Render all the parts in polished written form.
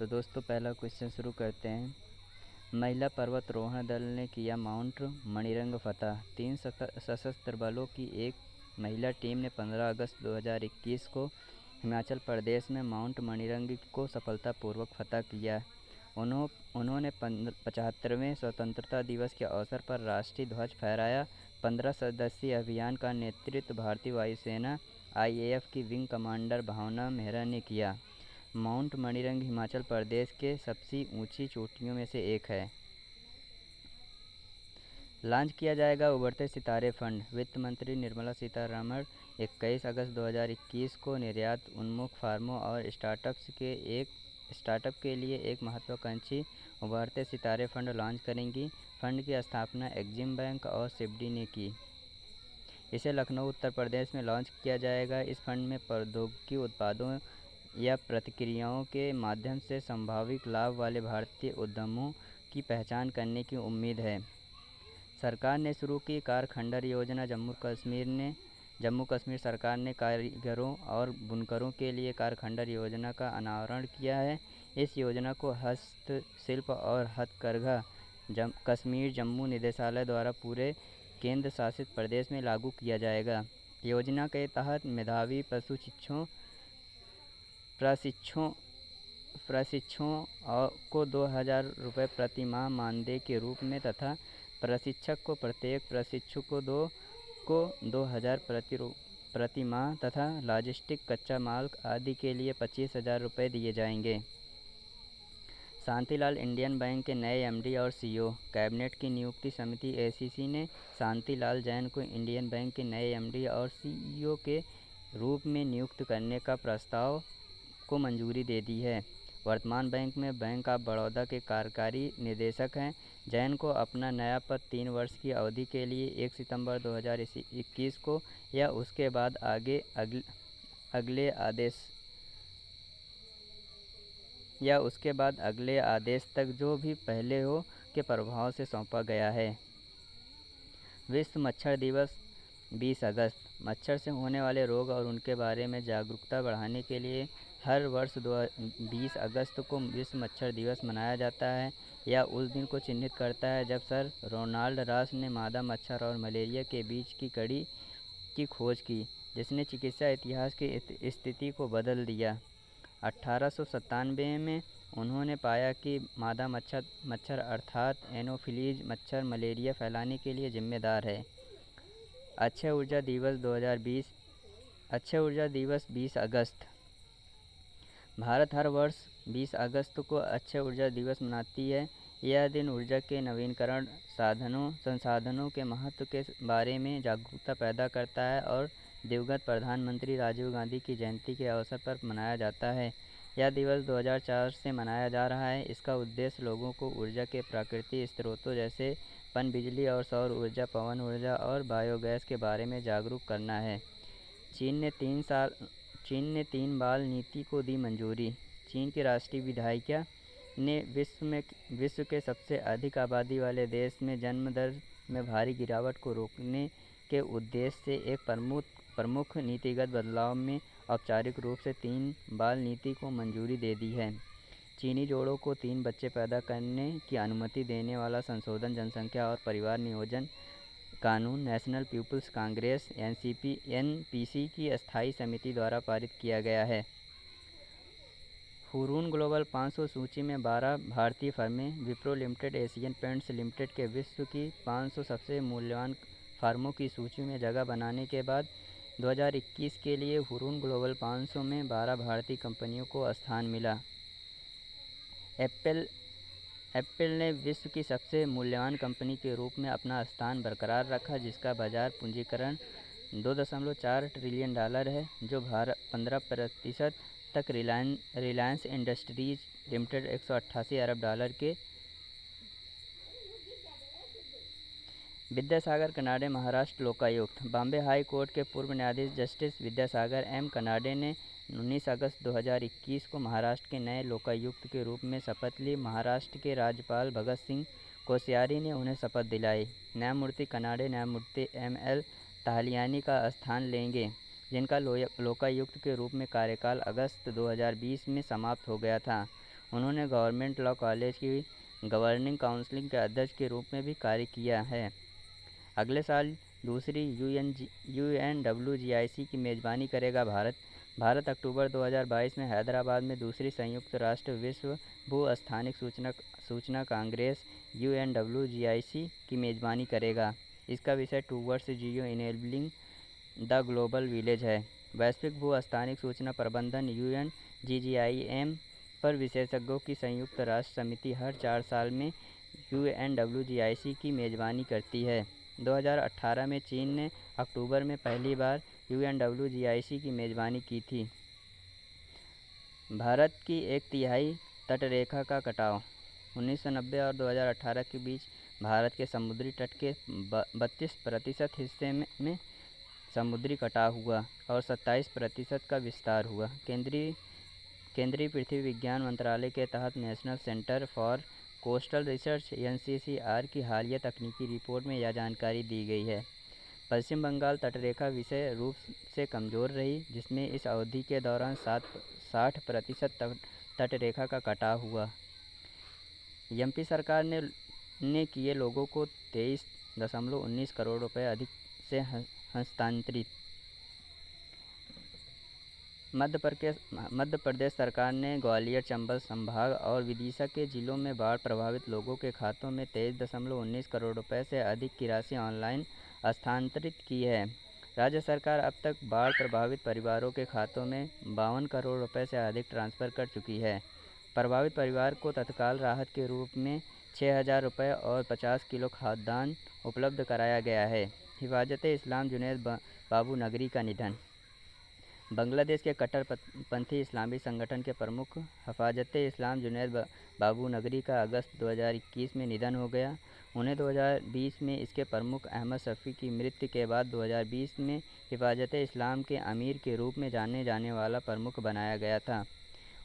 तो दोस्तों पहला क्वेश्चन शुरू करते हैं। महिला पर्वतारोहण दल ने किया माउंट मणिरंग फतह। 3 सशस्त्र बलों की एक महिला टीम ने 15 अगस्त 2021 को हिमाचल प्रदेश में माउंट मणिरंग को सफलतापूर्वक फतह किया। उन्होंने 75वें स्वतंत्रता दिवस के अवसर पर राष्ट्रीय ध्वज फहराया। 15 सदस्यीय अभियान का नेतृत्व भारतीय वायुसेना IAF की विंग कमांडर भावना मेहरा ने किया। माउंट मणिरंग हिमाचल प्रदेश के सबसे ऊंची चोटियों में से एक है। लॉन्च किया जाएगा उभरते सितारे फंड। वित्त मंत्री निर्मला सीतारमण 21 अगस्त 2021 को निर्यात उन्मुख फार्मों और स्टार्टअप के लिए एक महत्वाकांक्षी उभरते सितारे फंड लॉन्च करेंगी। फंड की स्थापना एग्जिम बैंक और सिडबी ने की। इसे लखनऊ उत्तर प्रदेश में लॉन्च किया जाएगा। इस फंड में प्रौद्योगिकी उत्पादों या प्रतिक्रियाओं के माध्यम से संभावित लाभ वाले भारतीय उद्यमों की पहचान करने की उम्मीद है। सरकार ने शुरू की कार खंडर योजना। जम्मू कश्मीर सरकार ने कारीगरों और बुनकरों के लिए कार खंडर योजना का अनावरण किया है। इस योजना को हस्तशिल्प और हथकरघा कश्मीर जम्मू निदेशालय द्वारा पूरे केंद्र शासित प्रदेश में लागू किया जाएगा। योजना के तहत मेधावी प्रशिक्षुओं को 2000 रुपये प्रति माह मानदेय के रूप में तथा प्रशिक्षक को प्रत्येक प्रशिक्षु को 2000 प्रति माह तथा लॉजिस्टिक कच्चा माल आदि के लिए 25,000 रुपये दिए जाएंगे। शांतिलाल इंडियन बैंक के नए MD और CEO। कैबिनेट की नियुक्ति समिति ACC ने शांतिलाल जैन को इंडियन बैंक के नए MD और CEO के रूप में नियुक्त करने का प्रस्ताव को मंजूरी दे दी है। वर्तमान बैंक ऑफ बड़ौदा के कार्यकारी निदेशक हैं। जैन को अपना नया पद 3 वर्ष की अवधि के लिए 1 सितंबर 2021 को या उसके बाद अगले आदेश तक जो भी पहले हो के प्रभाव से सौंपा गया है। विश्व मच्छर दिवस 20 अगस्त। मच्छर से होने वाले रोग और उनके बारे में जागरूकता बढ़ाने के लिए हर वर्ष 20 अगस्त को विश्व मच्छर दिवस मनाया जाता है। यह उस दिन को चिन्हित करता है जब सर रोनाल्ड रॉस ने मादा मच्छर और मलेरिया के बीच की कड़ी की खोज की, जिसने चिकित्सा इतिहास की स्थिति को बदल दिया। 1897 में उन्होंने पाया कि मादा मच्छर अर्थात एनोफिलीज मच्छर मलेरिया फैलाने के लिए जिम्मेदार है। अक्षय ऊर्जा दिवस 20 अगस्त। भारत हर वर्ष 20 अगस्त को अक्षय ऊर्जा दिवस मनाती है। यह दिन ऊर्जा के नवीकरण संसाधनों के महत्व के बारे में जागरूकता पैदा करता है और दिवंगत प्रधानमंत्री राजीव गांधी की जयंती के अवसर पर मनाया जाता है। यह दिवस 2004 से मनाया जा रहा है। इसका उद्देश्य लोगों को ऊर्जा के प्राकृतिक स्रोतों जैसे पनबिजली और सौर ऊर्जा, पवन ऊर्जा और बायोगैस के बारे में जागरूक करना है। चीन ने 3 बाल नीति को दी मंजूरी। चीन की राष्ट्रीय विधायिका ने विश्व के सबसे अधिक आबादी वाले देश में जन्म दर में भारी गिरावट को रोकने के उद्देश्य से एक प्रमुख नीतिगत बदलाव में औपचारिक रूप से 3 बाल नीति को मंजूरी दे दी है। चीनी जोड़ों को 3 बच्चे पैदा करने की अनुमति देने वाला संशोधन जनसंख्या और परिवार नियोजन कानून नेशनल पीपुल्स कांग्रेस NPC की अस्थायी समिति द्वारा पारित किया गया है। हुरून ग्लोबल 500 सूची में 12 भारतीय फर्में। Wipro limited Asian paints limited के विश्व की 500 सबसे मूल्यवान फर्मों की सूची में जगह बनाने के बाद 2021 के लिए हुरून ग्लोबल 500 में 12 भारतीय कंपनियों को स्थान मिला। एप्पल ने विश्व की सबसे मूल्यवान कंपनी के रूप में अपना स्थान बरकरार रखा, जिसका बाजार पूंजीकरण $2.4 ट्रिलियन है, जो 15% तक रिलायंस इंडस्ट्रीज लिमिटेड $188 अरब के। विद्यासागर कनाडे महाराष्ट्र लोकायुक्त। बॉम्बे हाई कोर्ट के पूर्व न्यायाधीश जस्टिस विद्यासागर M कनाडे ने 19 अगस्त 2021 को महाराष्ट्र के नए लोकायुक्त के रूप में शपथ ली। महाराष्ट्र के राज्यपाल भगत सिंह कोश्यारी ने उन्हें शपथ दिलाई। न्यायमूर्ति कनाडे न्यायमूर्ति ML ताहलियानी का स्थान लेंगे, जिनका लोकायुक्त के रूप में कार्यकाल अगस्त 2020 में समाप्त हो गया था। उन्होंने गवर्नमेंट लॉ कॉलेज की गवर्निंग काउंसिल के अध्यक्ष के रूप में भी कार्य किया है। अगले साल दूसरी UNWGIC की मेज़बानी करेगा भारत। भारत अक्टूबर 2022 में हैदराबाद में दूसरी संयुक्त राष्ट्र विश्व भू-स्थानिक सूचना कांग्रेस UNWGIC की मेज़बानी करेगा। इसका विषय towards Jio enabling the global village है। वैश्विक भू-स्थानिक सूचना प्रबंधन UNGGIM पर विशेषज्ञों की संयुक्त राष्ट्र समिति हर 4 साल में UNWGIC की मेज़बानी करती है। 2018 में चीन ने अक्टूबर में पहली बार UNWGIC की मेज़बानी की थी। भारत की एक तिहाई तटरेखा का कटाव। 1990 और 2018 के बीच भारत के समुद्री तट के 32% हिस्से में समुद्री कटाव हुआ और 27% का विस्तार हुआ। केंद्रीय पृथ्वी विज्ञान मंत्रालय के तहत national centre for coastal research NCCR की हालिया तकनीकी रिपोर्ट में यह जानकारी दी गई है। पश्चिम बंगाल तटरेखा विशेष रूप से कमज़ोर रही, जिसमें इस अवधि के दौरान 60% तटरेखा का कटाव हुआ। MP सरकार ने किए लोगों को 23.19 करोड़ रुपए अधिक से हस्तांतरित। मध्य प्रदेश सरकार ने ग्वालियर, चंबल संभाग और विदिशा के जिलों में बाढ़ प्रभावित लोगों के खातों में 23.19 करोड़ रुपए से अधिक की राशि ऑनलाइन स्थानांतरित की है। राज्य सरकार अब तक बाढ़ प्रभावित परिवारों के खातों में 52 करोड़ रुपए से अधिक ट्रांसफ़र कर चुकी है। प्रभावित परिवार को तत्काल राहत के रूप में 6,000 रुपये और 50 किलो खाद्यान्न उपलब्ध कराया गया है। हिफाज़त-ए-इस्लाम जुनैद बाबू नगरी का निधन। बांग्लादेश के कट्टरपंथी इस्लामी संगठन के प्रमुख हिफाज़त-ए-इस्लाम जुनैद बाबू नगरी का अगस्त 2021 में निधन हो गया। उन्हें 2020 में इसके प्रमुख अहमद शफ़ी की मृत्यु के बाद 2020 में हिफाज़त-ए-इस्लाम के अमीर के रूप में जाने जाने वाला प्रमुख बनाया गया था।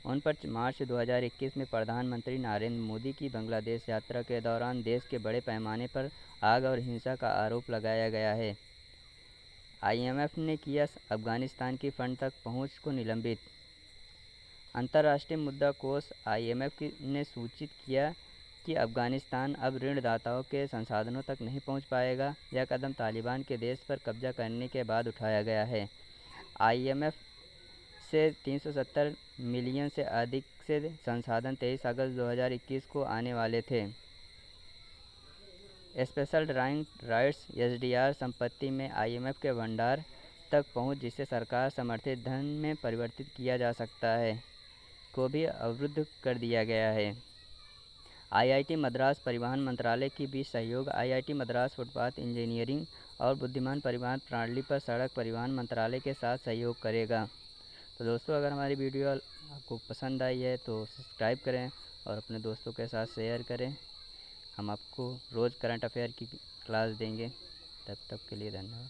उन पर मार्च 2021 में प्रधानमंत्री नरेंद्र मोदी की बांग्लादेश यात्रा के दौरान देश के बड़े पैमाने पर आग और हिंसा का आरोप लगाया गया है। IMF ने किया अफ़गानिस्तान की फ़ंड तक पहुंच को निलंबित। अंतर्राष्ट्रीय मुद्रा कोष IMF ने सूचित किया कि अफ़गानिस्तान अब ऋणदाताओं के संसाधनों तक नहीं पहुंच पाएगा। यह कदम तालिबान के देश पर कब्जा करने के बाद उठाया गया है। IMF से 370 मिलियन से अधिक से संसाधन 23 अगस्त 2021 को आने वाले थे। स्पेशल ड्राइंग राइट्स SDR संपत्ति में IMF के भंडार तक पहुंच, जिसे सरकार समर्थित धन में परिवर्तित किया जा सकता है, को भी अवरुद्ध कर दिया गया है। IIT मद्रास परिवहन मंत्रालय के बीच सहयोग। IIT मद्रास फुटपाथ इंजीनियरिंग और बुद्धिमान परिवहन प्रणाली पर सड़क परिवहन मंत्रालय के साथ सहयोग करेगा। तो दोस्तों, अगर हमारी वीडियो आपको पसंद आई है तो सब्सक्राइब करें और अपने दोस्तों के साथ शेयर करें। हम आपको रोज़ करंट अफेयर की क्लास देंगे। तब तक के लिए धन्यवाद।